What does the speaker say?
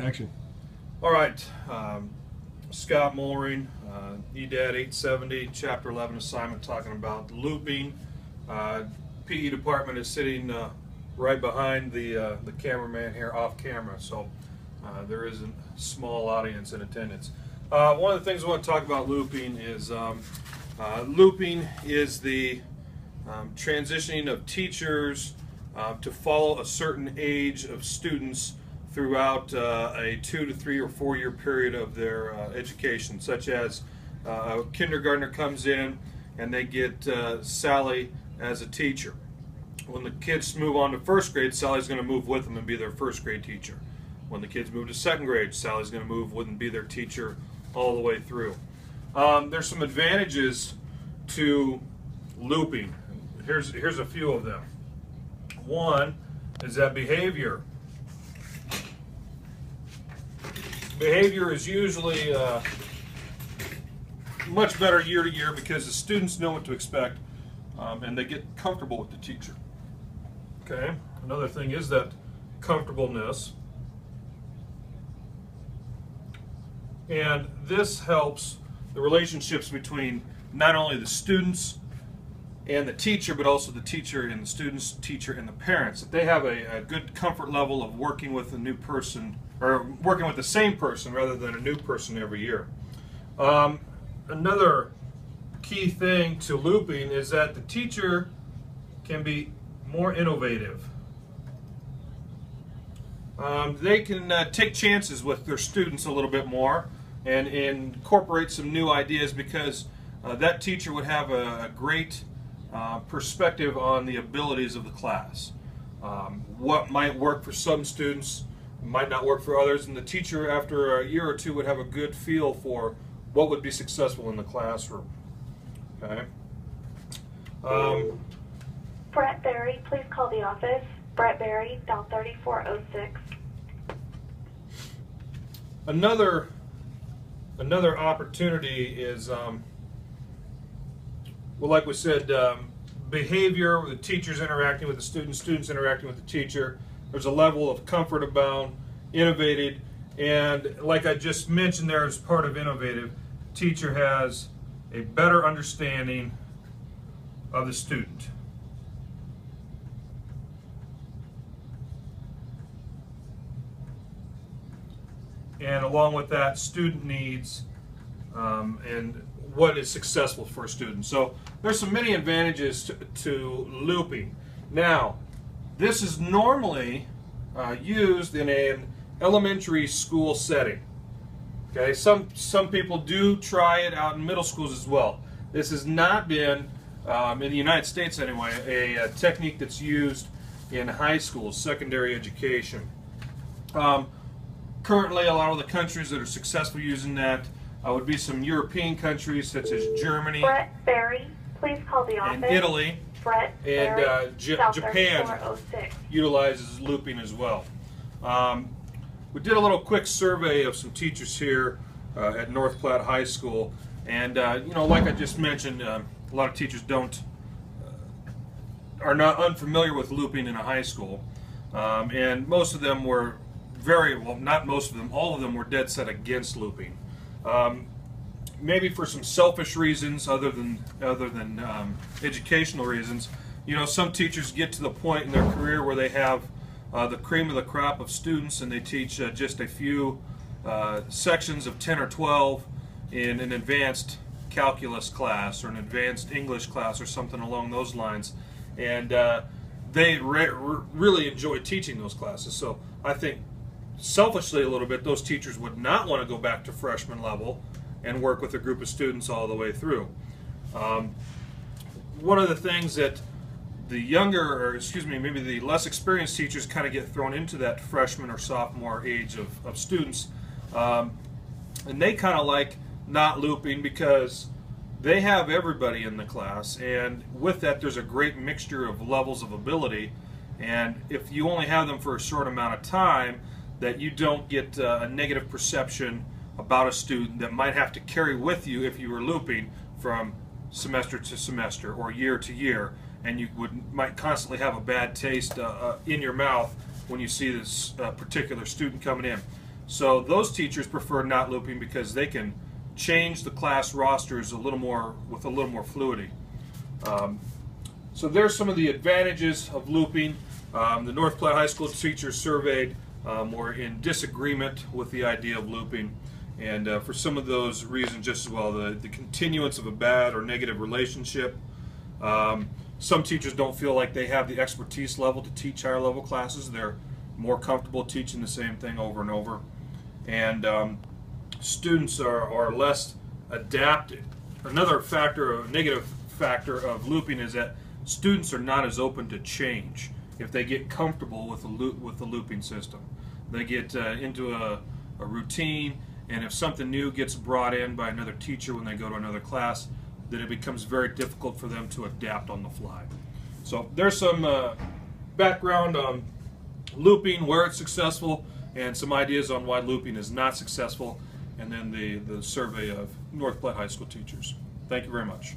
Action. All right, Scott Mollering, EDAD 870, Chapter 11 assignment, talking about looping. PE department is sitting right behind the cameraman here off camera, so there is a small audience in attendance. One of the things I want to talk about looping is the transitioning of teachers to follow a certain age of students throughout a 2 to 3 or 4 year period of their education, such as a kindergartner comes in and they get Sally as a teacher. When the kids move on to first grade, Sally's going to move with them and be their first grade teacher. When the kids move to second grade, Sally's going to move with and be their teacher all the way through. There's some advantages to looping. Here's a few of them. One is that behavior is usually much better year to year because the students know what to expect and they get comfortable with the teacher. Okay, another thing is that comfortableness, and this helps the relationships between not only the students and the teacher, but also the teacher and the students, teacher and the parents. That they have a good comfort level of working with a new person, or working with the same person rather than a new person every year. Another key thing to looping is that the teacher can be more innovative. They can take chances with their students a little bit more and incorporate some new ideas because that teacher would have a great perspective on the abilities of the class. What might work for some students might not work for others, and the teacher after a year or two would have a good feel for what would be successful in the classroom. Okay. Brett Berry, please call the office. Brett Berry, dial 3406. Another opportunity is, well, like we said, behavior, the teachers interacting with the students interacting with the teacher. There's a level of comfort abound, innovated, and like I just mentioned there as part of innovative, teacher has a better understanding of the student. And along with that, student needs and what is successful for a student. So there's some many advantages to looping. Now, this is normally used in an elementary school setting. Okay, some people do try it out in middle schools as well. This has not been, in the United States anyway, a technique that's used in high schools, secondary education. Currently, a lot of the countries that are successful using that would be some European countries such as Germany, Brett Berry, please call the office. and Italy, Brett Berry, and Japan 3406. utilizes looping as well. We did a little quick survey of some teachers here at North Platte High School, and you know, like I just mentioned, a lot of teachers are not unfamiliar with looping in a high school, and most of them were not most of them, all of them were dead set against looping. Maybe for some selfish reasons other than educational reasons. You know, some teachers get to the point in their career where they have the cream of the crop of students and they teach just a few sections of 10 or 12 in an advanced calculus class or an advanced English class or something along those lines, and they really enjoy teaching those classes. So I think selfishly a little bit, those teachers would not want to go back to freshman level and work with a group of students all the way through. One of the things that the maybe the less experienced teachers kind of get thrown into that freshman or sophomore age of students, and they kind of like not looping because they have everybody in the class, and with that there's a great mixture of levels of ability, and if you only have them for a short amount of time, that you don't get a negative perception about a student that might have to carry with you if you were looping from semester to semester or year to year, and you might constantly have a bad taste in your mouth when you see this particular student coming in. So those teachers prefer not looping because they can change the class rosters with a little more fluidity. So there's some of the advantages of looping. The North Platte High School teachers surveyed were in disagreement with the idea of looping, and for some of those reasons just as well, the continuance of a bad or negative relationship. Some teachers don't feel like they have the expertise level to teach higher level classes. They're more comfortable teaching the same thing over and over, and students are less adapted. Another factor, a negative factor of looping, is that students are not as open to change if they get comfortable with the looping system. They get into a routine, and if something new gets brought in by another teacher when they go to another class, then it becomes very difficult for them to adapt on the fly. So there's some background on looping, where it's successful, and some ideas on why looping is not successful, and then the survey of North Platte High School teachers. Thank you very much.